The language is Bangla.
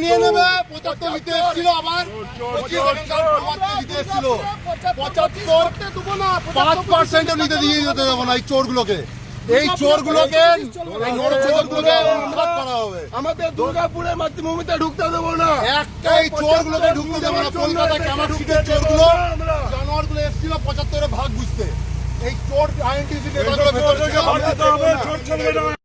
নিয়ে নেবে 75 নিতে এসেছিল আবার 5% নিতে দিয়ে যেতে দেবো না এই চোরগুলোকে। এই চোরগুলোকে আমাদের দুর্গাপুরের মাতৃভূমিতে ঢুকতে দেবো না। একটা এই চোরগুলোকে ঢুকতে দেবো না। কলকাতা ক্যামার সিটের চোরগুলো জানোয়ারগুলো এসেছিল 75 ভাগ বুঝতে। এই চোর আইএনটিসি নেতাগুলো ভেতরে